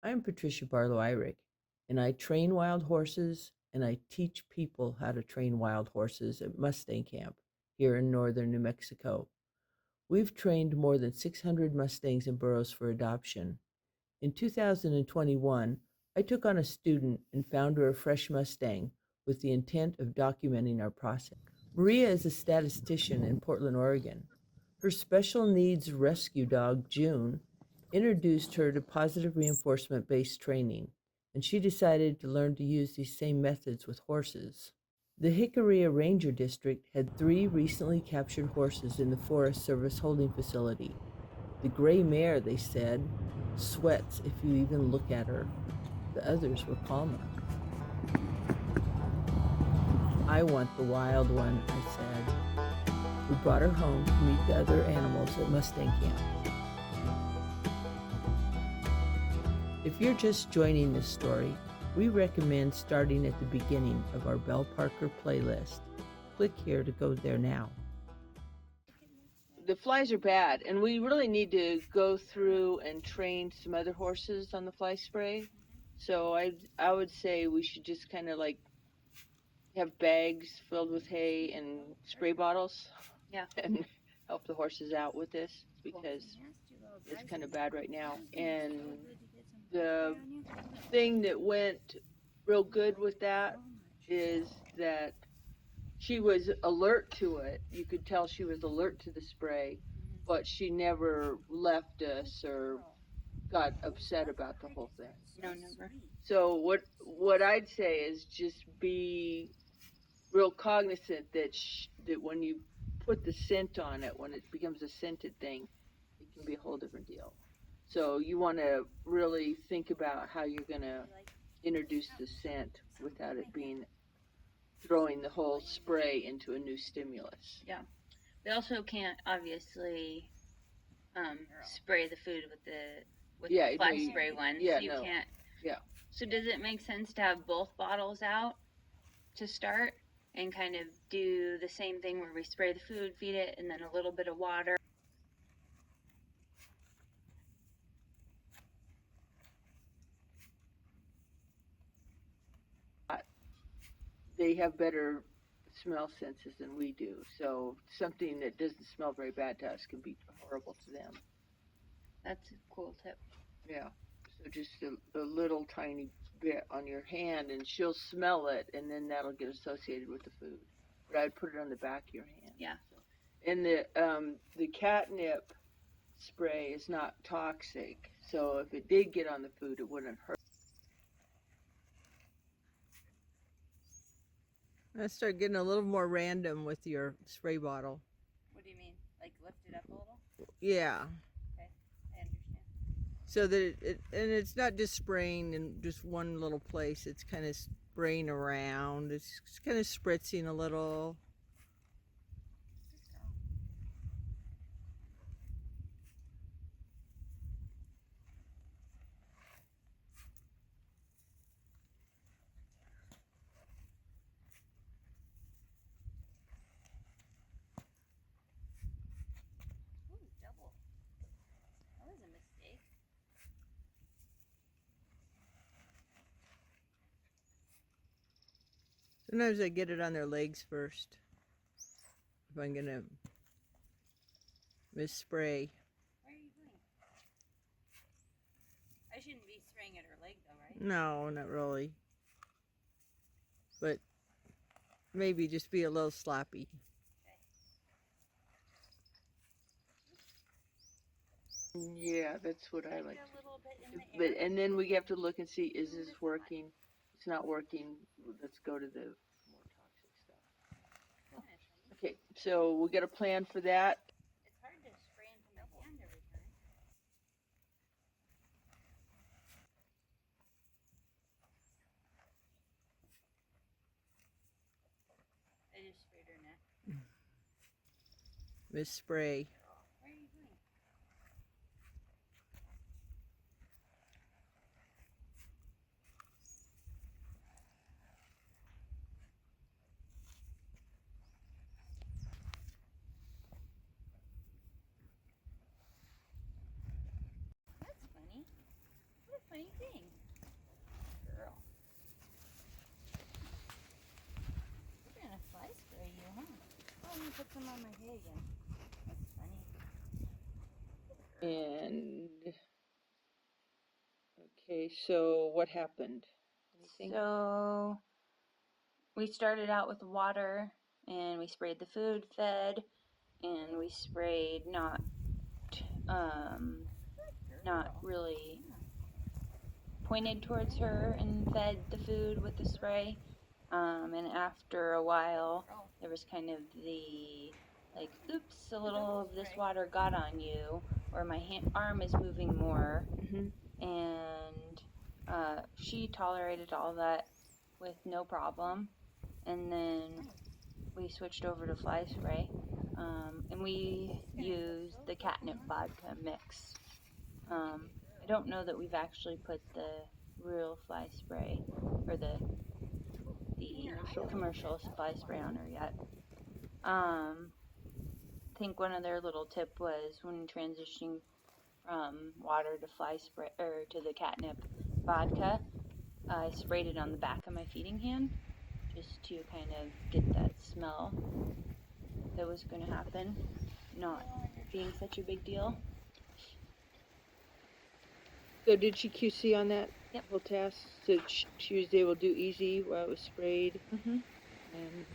I'm Patricia Barlow-Irick, and I train wild horses and I teach people how to train wild horses at Mustang Camp here in northern New Mexico. We've trained more than 600 Mustangs and burros for adoption. In 2021, I took on a student and found her a fresh Mustang with the intent of documenting our process. Maria is a statistician in Portland, Oregon. Her special needs rescue dog, June, introduced her to positive reinforcement based training, and she decided to learn to use these same methods with horses. The Jicarilla Ranger District had 3 recently captured horses in the Forest Service holding facility. The gray mare, they said, sweats if you even look at her. The others were calmer. I want the wild one, I said. We brought her home to meet the other animals at Mustang Camp. If you're just joining this story, we recommend starting at the beginning of our Belle Parker playlist. Click here to go there now. The flies are bad, and we really need to go through and train some other horses on the fly spray. So I would say we should just kind of like have bags filled with hay and spray bottles. Yeah. And help the horses out with this because it's kind of bad right now. And the thing that went real good with that is that she was alert to it. You could tell she was alert to the spray, but she never left us or got upset about the whole thing. No, never. So what I'd say is just be real cognizant that that when you put the scent on it, when it becomes a scented thing, it can be a whole different deal. So you want to really think about how you're going to introduce the scent without it being throwing the whole spray into a new stimulus. Yeah. We also can't obviously spray the food with the fly spray one. Yeah, so you can't. Yeah. So does it make sense to have both bottles out to start and kind of do the same thing where we spray the food, feed it, and then a little bit of water? They have better smell senses than we do. So something that doesn't smell very bad to us can be horrible to them. That's a cool tip. Yeah. So just a little tiny bit on your hand, and she'll smell it, and then that'll get associated with the food. But I'd put it on the back of your hand. Yeah. So. And the catnip spray is not toxic, so if it did get on the food, it wouldn't hurt. Let's start getting a little more random with your spray bottle. What do you mean? Like lift it up a little? Yeah. Okay, I understand. So that and it's not just spraying in just one little place. It's kind of spraying around. It's kind of spritzing a little. Sometimes I get it on their legs first. If I'm gonna misspray. Where are you going? I shouldn't be spraying at her leg though, right? No, not really. But maybe just be a little sloppy. Okay. Yeah, that's what I like. But and then we have to look and see, is this working? It's not working. Let's go to the more toxic stuff. Okay, so we got a plan for that. It's hard to spray into my hand every time. I just sprayed her neck. Miss Spray. Where are you going? do you think? Girl. We're gonna fly spray you, huh? Oh, let me put some on my hay again. That's funny. And okay, so what happened? Anything? So we started out with water and we sprayed the food, fed, and we sprayed not really pointed towards her and fed the food with the spray. And after a while, there was kind of the like, oops, a little of this water got on you, or my arm is moving more. And she tolerated all that with no problem. And then we switched over to fly spray, and we used the catnip vodka mix. I don't know that we've actually put the real fly spray or the commercial fly spray on her yet. I think one other little tip was when transitioning from water to fly spray or to the catnip vodka, I sprayed it on the back of my feeding hand just to kind of get that smell that was going to happen, not being such a big deal. So did she QC on that Yep. whole task? So she was able to do easy while it was sprayed? Mm-hmm. And